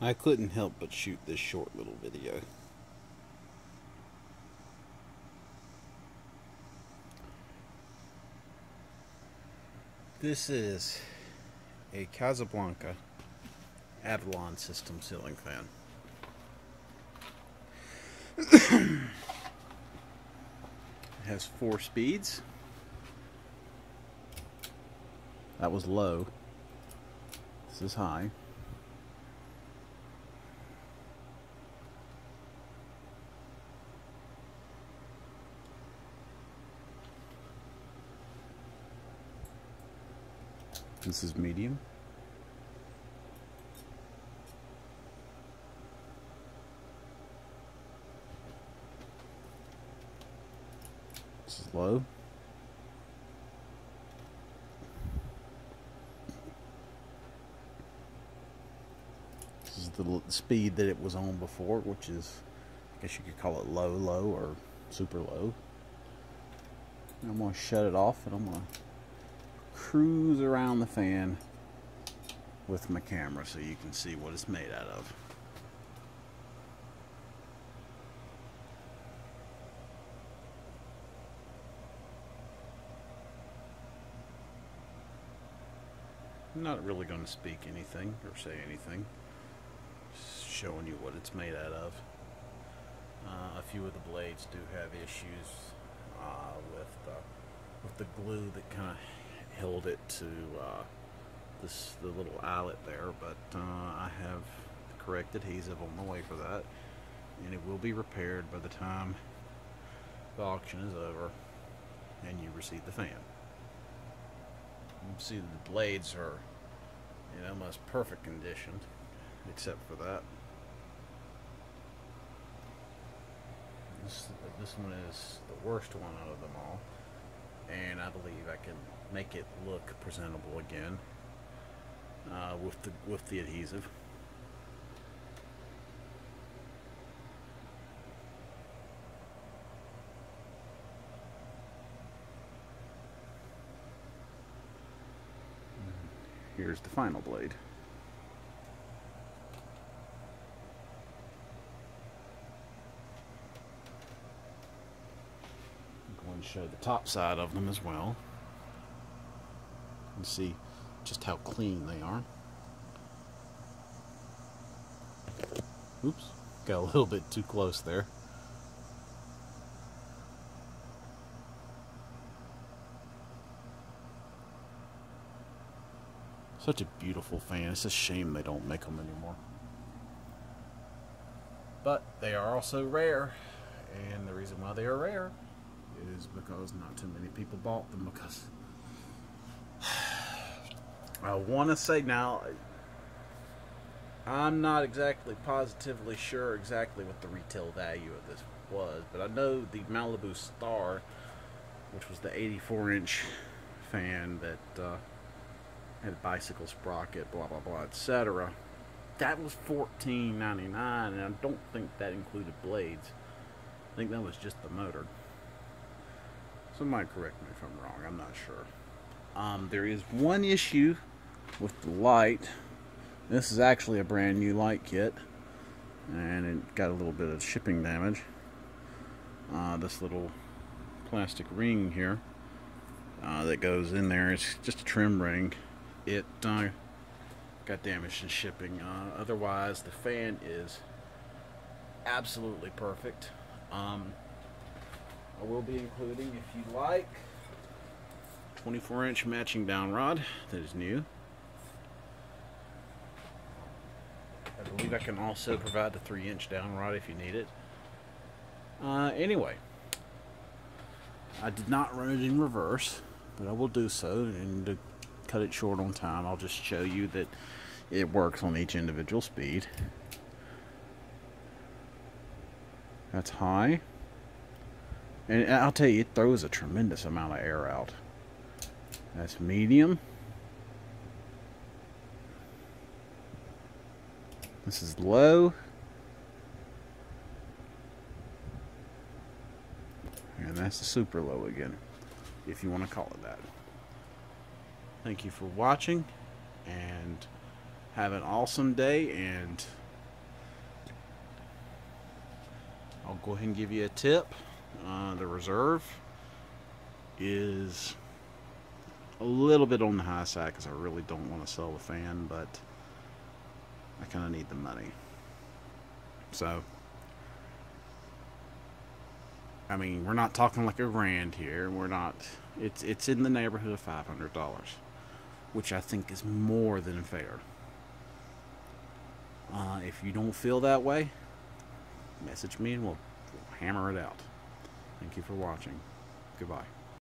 I couldn't help but shoot this short little video. This is a Casablanca Avalon system ceiling fan. It has 4 speeds. That was low. This is high. This is medium. This is low. This is the speed that it was on before, which is, I guess you could call it low or super low. And I'm going to shut it off and I'm going to cruise around the fan with my camera so you can see what it's made out of. I'm not really going to speak anything or say anything, just showing you what it's made out of. A few of the blades do have issues with the glue that kind of held it to the little eyelet there, but I have the correct adhesive on the way for that, and it will be repaired by the time the auction is over and you receive the fan. You can see the blades are in almost perfect condition, except for that. This one is the worst one out of them all, and I believe I can make it look presentable again with the adhesive. Here's the final blade. I'm going to show the top side of them as well and see just how clean they are. Oops, got a little bit too close there. Such a beautiful fan. It's a shame they don't make them anymore. But they are also rare, and the reason why they are rare is because not too many people bought them, because I want to say now, I'm not exactly positively sure exactly what the retail value of this was, but I know the Malibu Star, which was the 84-inch fan that had a bicycle sprocket, blah blah blah, etc. That was $14.99, and I don't think that included blades. I think that was just the motor. Somebody correct me if I'm wrong. I'm not sure. There is one issue with the light. This is actually a brand new light kit, and it got a little bit of shipping damage. This little plastic ring here that goes in there, it's just a trim ring. It got damaged in shipping. Otherwise, the fan is absolutely perfect. I will be including, if you like, 24-inch matching down rod that is new. I believe I can also provide the 3-inch down rod if you need it. Anyway, I did not run it in reverse, but I will do so, and to cut it short on time, I'll just show you that it works on each individual speed. That's high, and I'll tell you, it throws a tremendous amount of air out. That's medium. This is low, and that's the super low again, if you want to call it that. Thank you for watching, and have an awesome day, and I'll go ahead and give you a tip. The reserve is a little bit on the high side because I really don't want to sell the fan, but I kind of need the money. So, I mean, we're not talking like $1,000 here. We're not. It's in the neighborhood of $500, which I think is more than fair. If you don't feel that way, message me and we'll hammer it out. Thank you for watching. Goodbye.